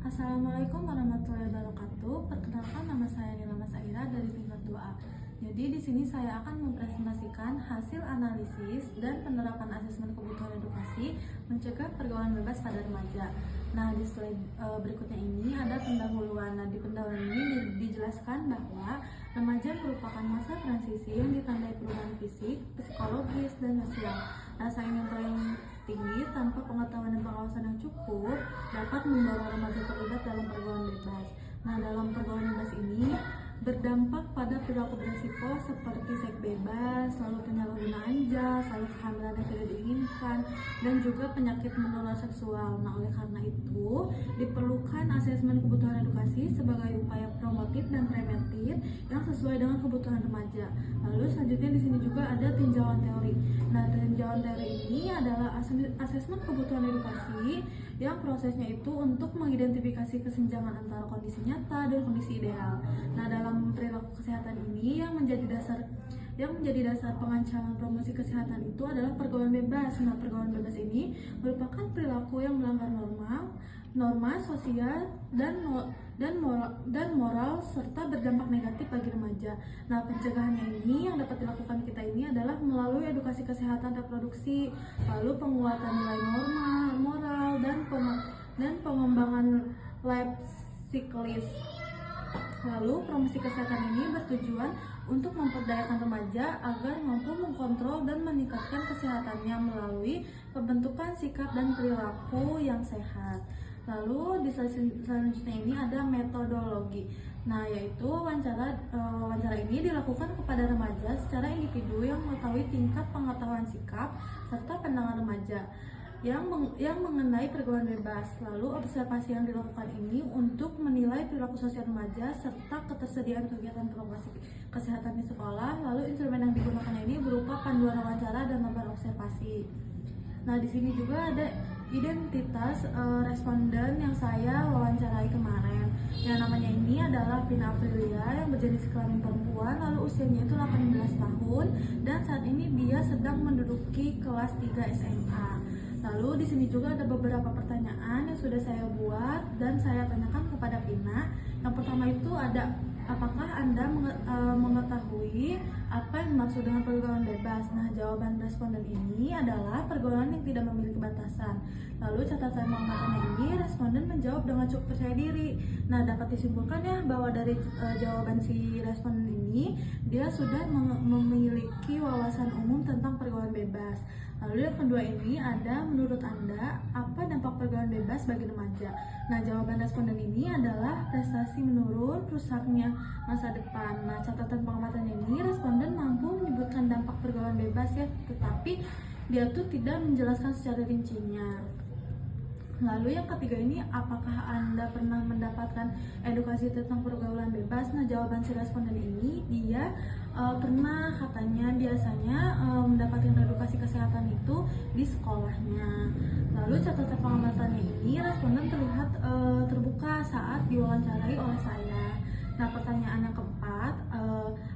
Assalamualaikum warahmatullahi wabarakatuh. Perkenalkan, nama saya Nila Masaira dari tingkat 2A. Jadi di sini saya akan mempresentasikan hasil analisis dan penerapan asesmen kebutuhan edukasi mencegah pergaulan bebas pada remaja. Nah, di slide berikutnya ini ada pendahuluan. Nah, di pendahuluan ini dijelaskan bahwa remaja merupakan masa transisi yang ditandai perubahan fisik, psikologis, dan sosial. Rasa ingin yang tinggi tanpa pengetahuan dan pengawasan yang cukup dapat membawa remaja terlibat dalam pergaulan bebas. Nah, dalam pergaulan bebas ini berdampak pada perilaku beresiko seperti seks bebas, lalu penyalahgunaan jas, lalu kehamilan yang tidak diinginkan, dan juga penyakit menular seksual. Nah, oleh karena itu diperlukan asesmen kebutuhan edukasi sebagai upaya promotif dan preventif yang sesuai dengan kebutuhan remaja. Lalu selanjutnya di sini juga ada tinjauan teori. Nah, tinjauan teori ini adalah asesmen kebutuhan edukasi yang prosesnya itu untuk mengidentifikasi kesenjangan antara kondisi nyata dan kondisi ideal. Nah, dalam perilaku kesehatan ini yang menjadi dasar pengancaman promosi kesehatan itu adalah pergaulan bebas. Nah, pergaulan bebas ini merupakan perilaku yang melanggar norma sosial dan moral serta berdampak negatif bagi remaja. Nah, pencegahannya ini yang dapat dilakukan kita ini adalah melalui edukasi kesehatan reproduksi, lalu penguatan nilai norma, moral, dan pengembangan life cyclist. Lalu, promosi kesehatan ini bertujuan untuk memperdayakan remaja agar mampu mengkontrol dan meningkatkan kesehatannya melalui pembentukan sikap dan perilaku yang sehat. Lalu di selanjutnya ini ada metodologi. Nah, yaitu wawancara ini dilakukan kepada remaja secara individu yang mengetahui tingkat pengetahuan sikap serta pandangan remaja yang mengenai pergaulan bebas. Lalu observasi yang dilakukan ini untuk menilai perilaku sosial remaja serta ketersediaan kegiatan promosi kesehatan di sekolah. Lalu instrumen yang digunakan ini berupa panduan wawancara dan lembar observasi. Nah, di sini juga ada identitas responden yang saya wawancarai kemarin. Yang namanya ini adalah Vina Aprilia yang berjenis kelamin perempuan, lalu usianya itu 18 tahun dan saat ini dia sedang menduduki kelas 3 SMA. Lalu di sini juga ada beberapa pertanyaan yang sudah saya buat dan saya tanyakan kepada Vina. Yang pertama itu ada, apakah Anda mengetahui apa yang dimaksud dengan pergaulan bebas? Nah, jawaban responden ini adalah pergaulan yang tidak memiliki batasan. Lalu catatan pengamatannya ini, responden menjawab dengan cukup percaya diri. Nah, dapat disimpulkan ya bahwa dari jawaban si responden ini, dia sudah memiliki wawasan umum tentang pergaulan bebas. Lalu yang kedua ini ada, menurut Anda, apa dampak pergaulan bebas bagi remaja? Nah, jawaban responden ini adalah prestasi menurun, rusaknya masa depan. Nah, catatan pengamatannya ini, responden mampu menyebutkan dampak pergaulan bebas ya, tetapi dia tuh tidak menjelaskan secara rincinya. Lalu yang ketiga ini, apakah Anda pernah mendapatkan edukasi tentang pergaulan bebas? Nah, jawaban si responden ini, dia pernah, katanya biasanya mendapatkan edukasi kesehatan itu di sekolahnya. Lalu catatan pengamatannya ini, responden terlihat terbuka saat diwawancarai oleh saya. Nah, pertanyaan yang keempat,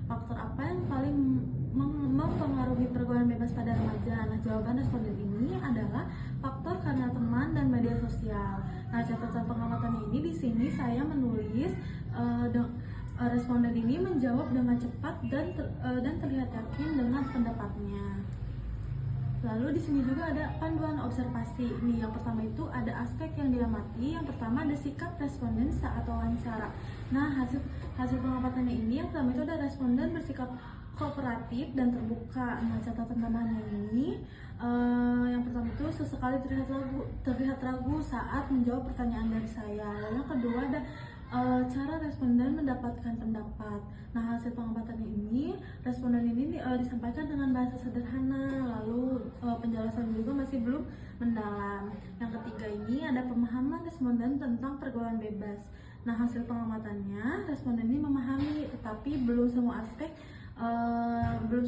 faktor apa yang paling mempengaruhi pergaulan bebas pada remaja? Nah, jawaban responden ini adalah faktor karena teman dan media sosial. Nah, catatan pengamatannya ini, di sini saya menulis responden ini menjawab dengan cepat dan terlihat yakin dengan pendapatnya. Lalu di sini juga ada panduan observasi. Nih, yang pertama itu ada aspek yang diamati. Yang pertama ada sikap responden saat wawancara. Nah, hasil pengamatannya ini, yang pertama itu ada responden bersikap kooperatif dan terbuka. Nah, catatan tambahannya ini, yang pertama itu sesekali terlihat ragu saat menjawab pertanyaan dari saya. Lalu yang kedua ada cara responden mendapatkan pendapat. Nah, hasil pengamatannya ini, responden ini disampaikan dengan bahasa sederhana, lalu penjelasan juga masih belum mendalam. Yang ketiga ini ada pemahaman responden tentang pergaulan bebas. Nah, hasil pengamatannya, responden ini memahami, tetapi belum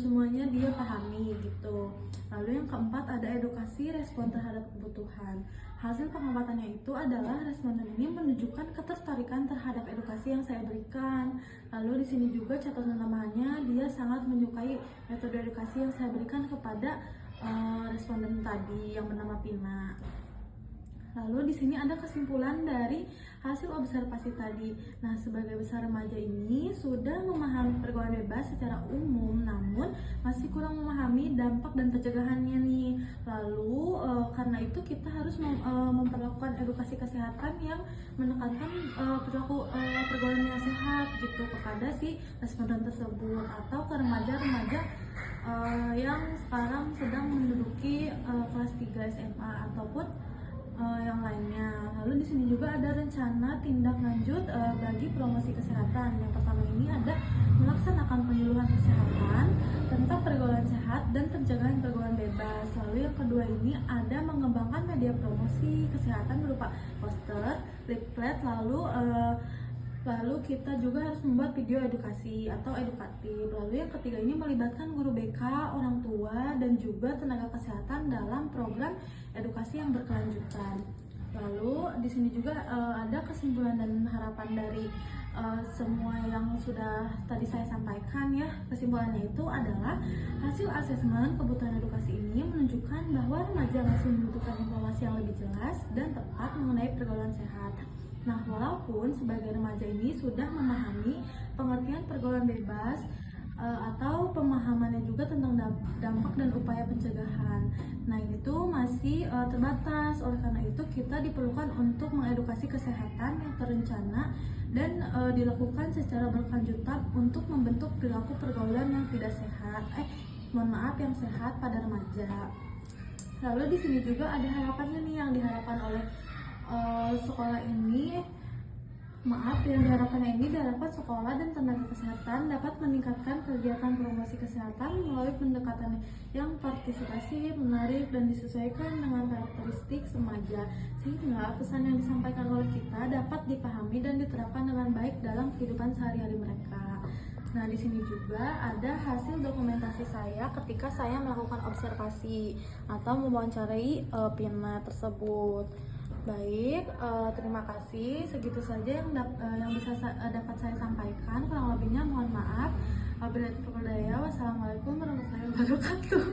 semuanya dia pahami gitu. Lalu yang keempat ada edukasi respon terhadap kebutuhan. Hasil pengamatannya itu adalah responden ini menunjukkan ketertarikan terhadap edukasi yang saya berikan. Lalu di sini juga catatan tambahannya, dia sangat menyukai metode edukasi yang saya berikan kepada responden tadi yang bernama Pina. Lalu di sini ada kesimpulan dari hasil observasi tadi. Nah, sebagai besar remaja ini sudah memahami pergaulan bebas secara umum, namun masih kurang memahami dampak dan pencegahannya nih. Lalu karena itu kita harus memperlakukan edukasi kesehatan yang menekankan perilaku pergaulan yang sehat gitu kepada si responden tersebut atau ke remaja-remaja yang sekarang sedang menduduki kelas 3 SMA ataupun yang lainnya. Lalu di sini juga ada rencana tindak lanjut bagi promosi kesehatan. Yang pertama ini ada melaksanakan penyuluhan kesehatan tentang pergaulan sehat dan pencegahan pergaulan bebas. Lalu yang kedua ini ada mengembangkan media promosi kesehatan berupa poster, leaflet, lalu kita juga harus membuat video edukasi atau edukatif. Lalu yang ketiga ini melibatkan guru BK, orang tua, dan juga tenaga kesehatan dalam program edukasi yang berkelanjutan. Lalu di sini juga ada kesimpulan dan harapan dari semua yang sudah tadi saya sampaikan ya. Kesimpulannya itu adalah hasil asesmen kebutuhan edukasi ini menunjukkan bahwa remaja masih membutuhkan informasi yang lebih jelas dan tepat mengenai pergaulan sehat. Nah, walaupun sebagai remaja ini sudah memahami pengertian pergaulan bebas atau pemahamannya juga tentang dampak dan upaya pencegahan. Nah, ini tuh masih terbatas. Oleh karena itu, kita diperlukan untuk mengedukasi kesehatan yang terencana dan dilakukan secara berkelanjutan untuk membentuk perilaku pergaulan yang tidak sehat. Yang sehat pada remaja. Lalu di sini juga ada harapannya nih yang diharapkan oleh sekolah ini, yang diharapkan sekolah dan tenaga kesehatan dapat meningkatkan kegiatan promosi kesehatan melalui pendekatan yang partisipasi, menarik, dan disesuaikan dengan karakteristik remaja, sehingga pesan yang disampaikan oleh kita dapat dipahami dan diterapkan dengan baik dalam kehidupan sehari-hari mereka. Nah, di sini juga ada hasil dokumentasi saya ketika saya melakukan observasi atau mewawancarai Pina tersebut. Baik, terima kasih. Segitu saja yang bisa dapat saya sampaikan. Kurang lebihnya mohon maaf. Wabillahi taufiq wal hidayah. Wassalamualaikum warahmatullahi wabarakatuh.